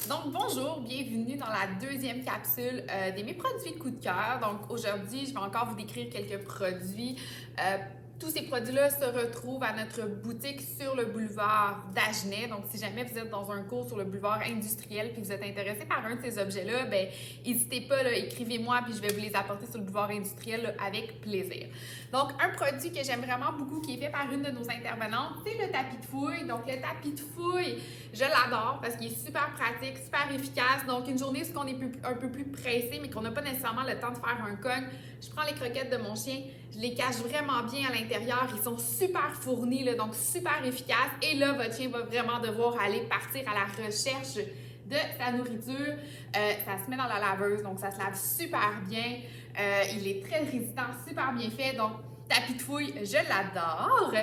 Donc bonjour, bienvenue dans la deuxième capsule de mes produits coup de cœur. Donc aujourd'hui, je vais encore vous décrire quelques produits. Tous ces produits-là se retrouvent à notre boutique sur le boulevard d'Agenais. Donc, si jamais vous êtes dans un cours sur le boulevard industriel et que vous êtes intéressé par un de ces objets-là, ben n'hésitez pas, écrivez-moi puis je vais vous les apporter sur le boulevard industriel là, avec plaisir. Donc, un produit que j'aime vraiment beaucoup qui est fait par une de nos intervenantes, c'est le tapis de fouille. Donc, le tapis de fouille, je l'adore parce qu'il est super pratique, super efficace. Donc, une journée où on est un peu plus pressé, mais qu'on n'a pas nécessairement le temps de faire un cogne, je prends les croquettes de mon chien, je les cache vraiment bien à l'intérieur. Ils sont super fournis, là, donc super efficaces. Et là, votre chien va vraiment devoir aller partir à la recherche de sa nourriture. Ça se met dans la laveuse, donc ça se lave super bien. Il est très résistant, super bien fait. Donc, tapis de fouille, je l'adore.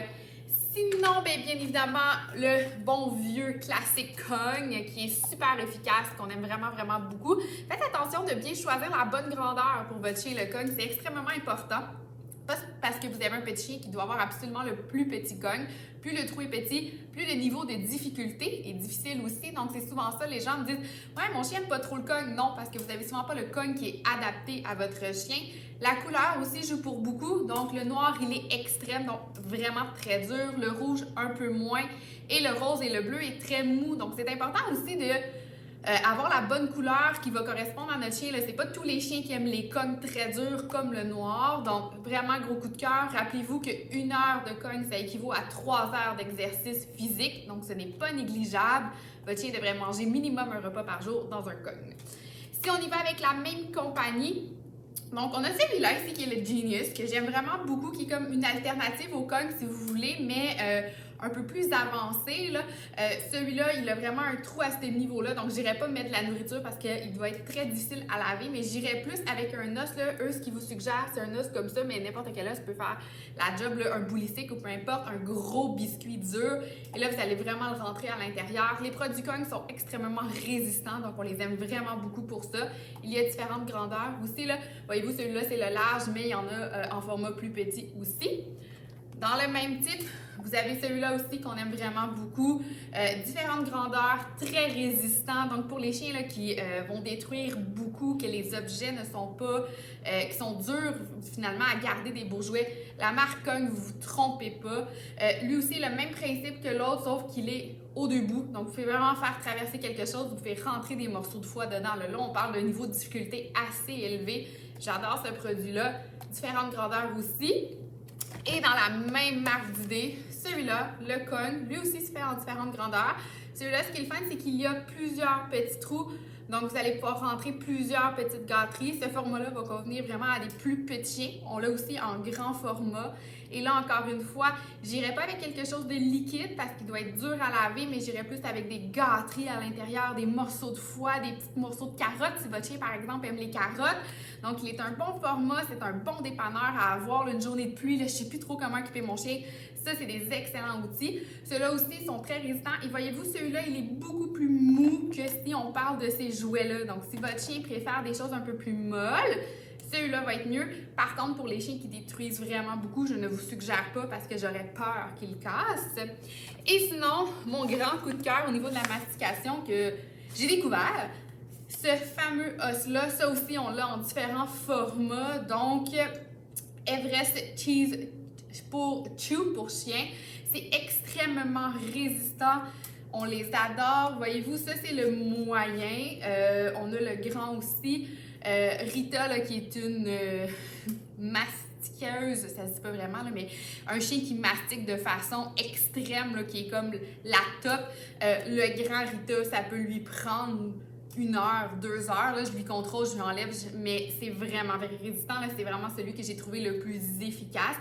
Sinon, bien évidemment, le bon vieux classique cogne qui est super efficace, qu'on aime vraiment beaucoup. Faites attention de bien choisir la bonne grandeur pour votre chien. Le cogne, c'est extrêmement important. Pas parce que vous avez un petit chien qui doit avoir absolument le plus petit cogne. Plus le trou est petit, plus le niveau de difficulté est difficile aussi. Donc, c'est souvent ça, les gens me disent « Ouais, mon chien n'aime pas trop le cogne. » Non, parce que vous n'avez souvent pas le cogne qui est adapté à votre chien. La couleur aussi joue pour beaucoup. Donc, le noir, il est extrême, donc vraiment très dur. Le rouge, un peu moins. Et le rose et le bleu est très mou. Donc, c'est important aussi de avoir la bonne couleur qui va correspondre à notre chien. C'est pas tous les chiens qui aiment les cognes très durs comme le noir. Donc, vraiment gros coup de cœur. Rappelez-vous qu'1 heure de cogne, ça équivaut à 3 heures d'exercice physique. Donc, ce n'est pas négligeable. Votre chien devrait manger minimum un repas par jour dans un cogne. Si on y va avec la même compagnie, donc on a celui-là ici qui est le Genius, que j'aime vraiment beaucoup, qui est comme une alternative au cogne si vous voulez, mais un peu plus avancé. Celui-là, il a vraiment un trou à ce niveau-là, donc je n'irai pas mettre de la nourriture parce qu'il doit être très difficile à laver, mais j'irai plus avec un os. Là. Eux, ce qu'ils vous suggèrent, c'est un os comme ça, mais n'importe quel os peut faire la job, là, un boulistique ou peu importe, un gros biscuit dur. Et là, vous allez vraiment le rentrer à l'intérieur. Les produits cogne sont extrêmement résistants, donc on les aime vraiment beaucoup pour ça. Il y a différentes grandeurs aussi. Là. Voyez-vous, celui-là, c'est le large, mais il y en a en format plus petit aussi. Dans le même type, vous avez celui-là aussi qu'on aime vraiment beaucoup. Différentes grandeurs, très résistants. Donc, pour les chiens là, qui vont détruire beaucoup, que les objets ne sont pas, qui sont durs finalement à garder des beaux jouets, la marque Cogne, vous vous trompez pas. Lui aussi, le même principe que l'autre, sauf qu'il est au debout. Donc, vous pouvez vraiment faire traverser quelque chose. Vous pouvez rentrer des morceaux de foie dedans. Là, on parle d'un niveau de difficulté assez élevé. J'adore ce produit-là. Différentes grandeurs aussi. Et dans la même marque d'idées, celui-là, le cogne, lui aussi se fait en différentes grandeurs. Celui-là, ce qui est le fun, c'est qu'il y a plusieurs petits trous. Donc, vous allez pouvoir rentrer plusieurs petites gâteries. Ce format-là va convenir vraiment à des plus petits chiens. On l'a aussi en grand format. Et là, encore une fois, j'irai pas avec quelque chose de liquide parce qu'il doit être dur à laver, mais j'irai plus avec des gâteries à l'intérieur, des morceaux de foie, des petits morceaux de carottes, si votre chien, par exemple, aime les carottes. Donc, il est un bon format, c'est un bon dépanneur à avoir. Là, une journée de pluie, là, je sais plus trop comment occuper mon chien. Ça, c'est des excellents outils. Ceux-là aussi sont très résistants. Et voyez-vous, celui-là, il est beaucoup plus mou que si on parle de ces jouets-là. Donc, si votre chien préfère des choses un peu plus molles, celui-là va être mieux. Par contre, pour les chiens qui détruisent vraiment beaucoup, je ne vous suggère pas parce que j'aurais peur qu'ils cassent. Et sinon, mon grand coup de cœur au niveau de la mastication que j'ai découvert, ce fameux os-là, ça aussi, on l'a en différents formats. Donc, Everest Cheese pour Chew pour chien, c'est extrêmement résistant. On les adore. Voyez-vous, ça, c'est le moyen. On a le grand aussi. Rita, là, qui est une mastiqueuse, ça se dit pas vraiment, là, mais un chien qui mastique de façon extrême, là, qui est comme la top. Le grand Rita, ça peut lui prendre 1 heure, 2 heures, là, je lui contrôle, je lui enlève, mais c'est vraiment very résistant. C'est vraiment celui que j'ai trouvé le plus efficace.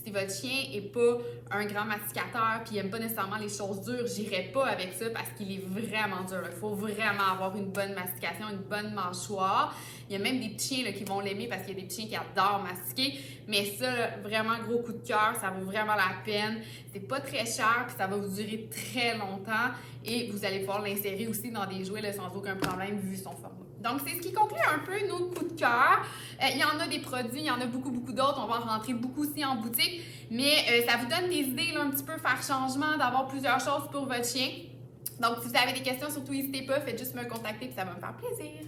Si votre chien n'est pas un grand masticateur puis il n'aime pas nécessairement les choses dures, j'irai pas avec ça parce qu'il est vraiment dur. Il faut vraiment avoir une bonne mastication, une bonne mâchoire. Il y a même des petits chiens là, qui vont l'aimer parce qu'il y a des petits chiens qui adorent mastiquer. Mais ça, là, vraiment gros coup de cœur, ça vaut vraiment la peine. C'est pas très cher puis ça va vous durer très longtemps. Et vous allez pouvoir l'insérer aussi dans des jouets là, sans aucun problème vu son format. Donc, c'est ce qui conclut un peu nos coups de cœur. Il y en a des produits, il y en a beaucoup d'autres. On va en rentrer beaucoup aussi en boutique. Mais ça vous donne des idées, là, un petit peu faire changement, d'avoir plusieurs choses pour votre chien. Donc, si vous avez des questions, surtout n'hésitez pas, faites juste me contacter puis ça va me faire plaisir.